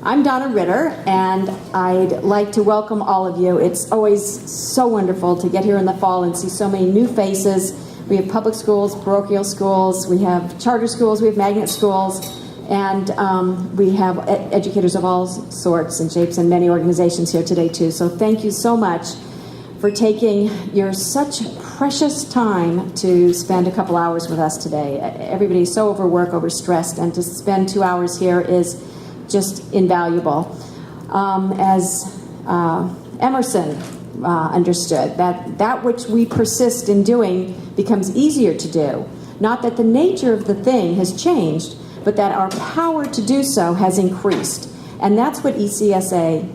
I'm Donna Ritter, and I'd like to welcome all of you. It's always so wonderful to get here in the fall and see so many new faces. We have public schools, parochial schools, we have charter schools, we have magnet schools, and we have educators of all sorts and shapes and many organizations here today too. So thank you so much for taking your such precious time to spend a couple hours with us today. Everybody's so overworked, overstressed, and to spend 2 hours here is just invaluable. As Emerson understood, that which we persist in doing becomes easier to do. Not that the nature of the thing has changed, but that our power to do so has increased. And that's what ECSL,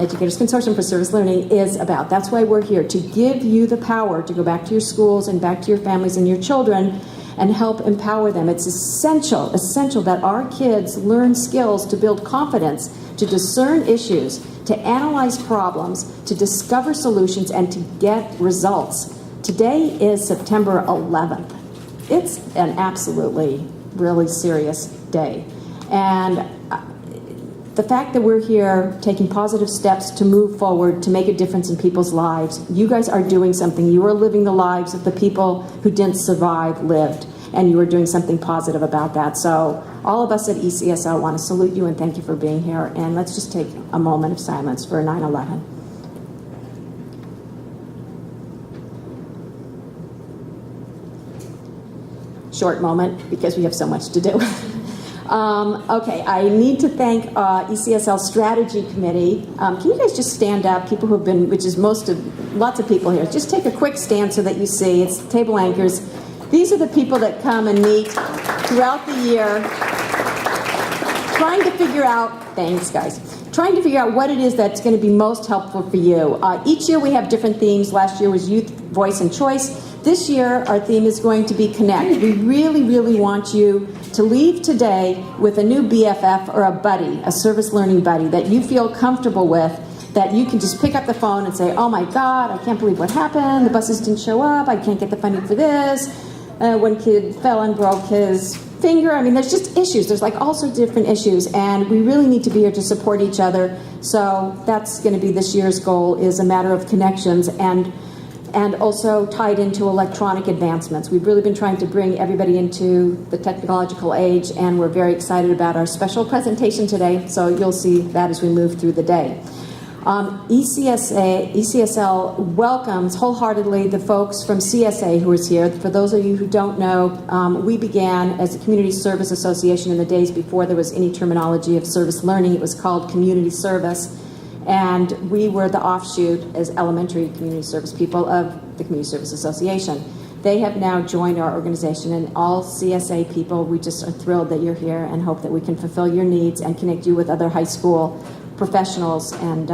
Educators Consortium for Service Learning, is about. That's why we're here, to give you the power to go back to your schools and back to your families and your children and help empower them. It's essential that our kids learn skills to build confidence, to discern issues, to analyze problems, to discover solutions, and to get results. Today is September 11th. It's an absolutely, really serious day. And the fact that we're here taking positive steps to move forward, to make a difference in people's lives, you guys are doing something. You are living the lives of the people who didn't survive lived, and you are doing something positive about that. So all of us at ECSL want to salute you and thank you for being here. And let's just take a moment of silence for 9/11. Short moment because we have so much to do. Okay, I need to thank ECSL Strategy Committee. Can you guys just stand up? People who have been, which is lots of people here. Just take a quick stand so that you see. It's table anchors. These are the people that come and meet throughout the year, trying to figure out, thanks guys, trying to figure out what it is that's going to be most helpful for you. Each year we have different themes. Last year was Youth, Voice, and Choice. This year, our theme is going to be Connect. We really, really want you to leave today with a new BFF or a buddy, a service learning buddy that you feel comfortable with, that you can just pick up the phone and say, oh my God, I can't believe what happened. The buses didn't show up. I can't get the funding for this. One kid fell and broke his finger. I mean, there's just issues. There's like all sorts of different issues, and we really need to be here to support each other. So that's going to be this year's goal, is a matter of connections and also tied into electronic advancements. We've really been trying to bring everybody into the technological age, and we're very excited about our special presentation today, so you'll see that as we move through the day. ECSL welcomes wholeheartedly the folks from CSA who is here. For those of you who don't know, we began as a community service association in the days before there was any terminology of service learning. It was called community service. And we were the offshoot as elementary community service people of the Community Service Association. They have now joined our organization, and all CSA people, we just are thrilled that you're here and hope that we can fulfill your needs and connect you with other high school professionals and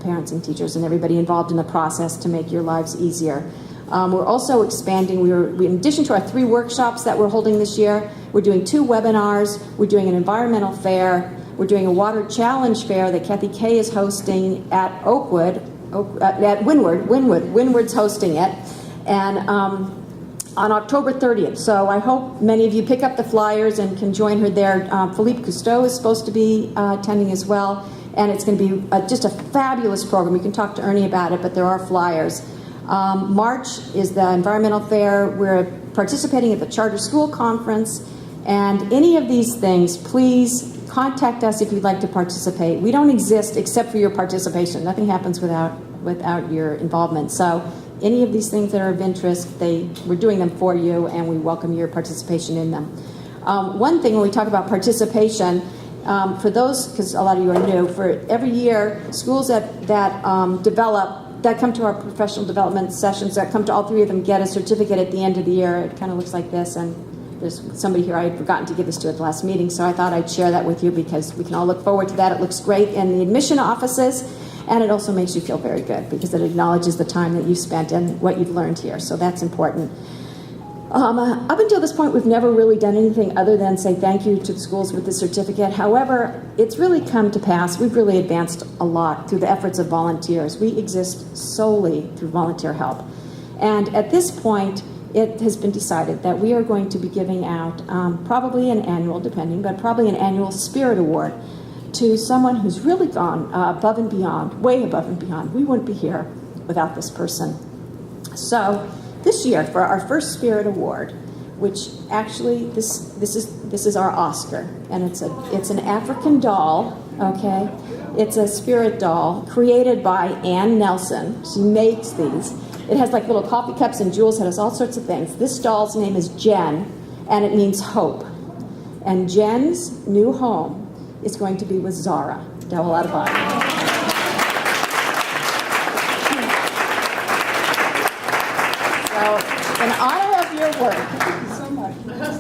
parents and teachers and everybody involved in the process to make your lives easier. We're also expanding. In addition to our 3 workshops that we're holding this year, we're doing 2 webinars. We're doing an environmental fair. We're doing a water challenge fair that Kathy Kay is hosting at at Windward. Windward's hosting it, and on October 30th. So I hope many of you pick up the flyers and can join her there. Philippe Cousteau is supposed to be attending as well, and it's going to be just a fabulous program. You can talk to Ernie about it, but there are flyers. March is the environmental fair. We're participating at the Charter School Conference, and any of these things, please contact us if you'd like to participate. We don't exist except for your participation. Nothing happens without your involvement. So any of these things that are of interest, we're doing them for you, and we welcome your participation in them. One thing when we talk about participation, for those, because a lot of you are new, for every year, schools that come to our professional development sessions, that come to all 3 of them, get a certificate at the end of the year. It kind of looks like this, and there's somebody here I had forgotten to give this to at the last meeting, so I thought I'd share that with you because we can all look forward to that. It looks great in the admission offices, and it also makes you feel very good because it acknowledges the time that you've spent and what you've learned here, so that's important. Up until this point, we've never really done anything other than say thank you to the schools with the certificate. However, it's really come to pass. We've really advanced a lot through the efforts of volunteers. We exist solely through volunteer help. And at this point, it has been decided that we are going to be giving out probably an annual, depending, but probably an annual Spirit Award to someone who's really gone above and beyond, way above and beyond. We wouldn't be here without this person. So this year, for our first Spirit Award, which actually this is our Oscar, and it's an African doll, okay? It's a spirit doll created by Ann Nelson. She makes these. It has like little coffee cups and jewels. It has all sorts of things. This doll's name is Jen, and it means hope. And Jen's new home is going to be with Zara Dowell out of Iowa. So, in honor of your work, thank you so much.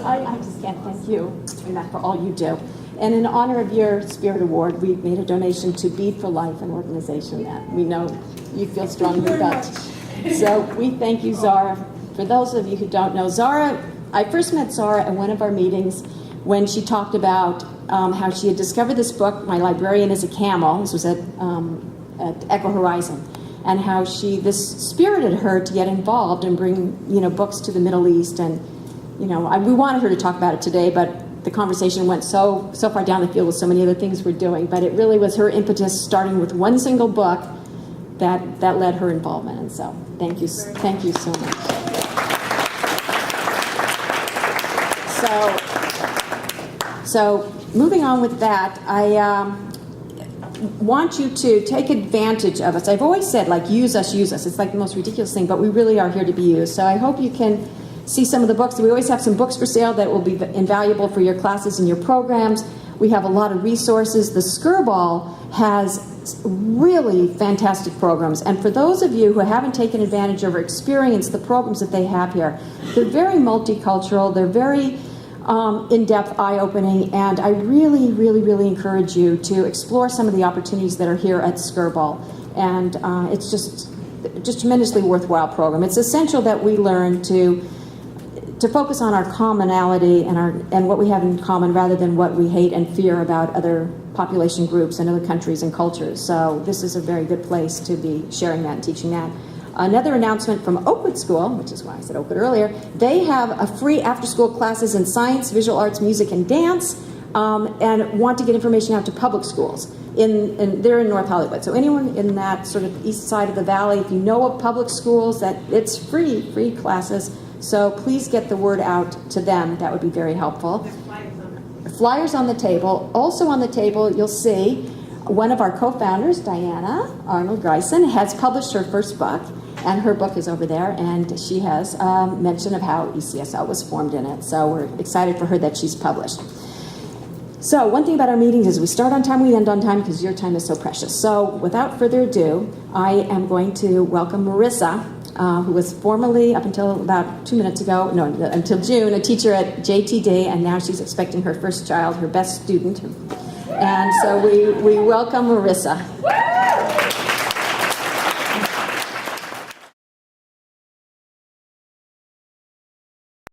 I just can't thank you enough for all you do. And in honor of your Spirit Award, we made a donation to Bead for Life, an organization that we know you feel strongly about. So we thank you, Zara. For those of you who don't know, Zara, I first met Zara at one of our meetings when she talked about how she had discovered this book, My Librarian is a Camel. This was at Echo Horizon. And how this spirited her to get involved and bring, books to the Middle East. And, we wanted her to talk about it today, but the conversation went so far down the field with so many other things we're doing. But it really was her impetus, starting with one single book, that led her involvement. And so, thank you so much. So moving on with that, I want you to take advantage of us. I've always said, use us, use us. It's like the most ridiculous thing, but we really are here to be used. So I hope you can see some of the books. We always have some books for sale that will be invaluable for your classes and your programs. We have a lot of resources. The Skirball has really fantastic programs. And for those of you who haven't taken advantage of or experienced the programs that they have here, they're very multicultural. They're very in-depth, eye-opening, and I really, really, really encourage you to explore some of the opportunities that are here at Skirball. And it's just tremendously worthwhile program. It's essential that we learn to focus on our commonality and what we have in common rather than what we hate and fear about other population groups and other countries and cultures. So this is a very good place to be sharing that and teaching that. Another announcement from Oakwood School, which is why I said Oakwood earlier, they have a free after-school classes in science, visual arts, music, and dance, and want to get information out to public schools. They're in North Hollywood. So anyone in that sort of east side of the valley, if you know of public schools, that it's free classes. So please get the word out to them. That would be very helpful. Flyers on the table. Also on the table, you'll see one of our co-founders, Diana Arnold Greisen, has published her first book, and her book is over there, and she has mention of how ECSL was formed in it. So we're excited for her that she's published. So one thing about our meetings is we start on time, we end on time, because your time is so precious. So without further ado, I am going to welcome Marissa, who was formerly, up until about 2 minutes ago, no, until June, a teacher at JTD, and now she's expecting her first child, her best student. And so we welcome Marissa.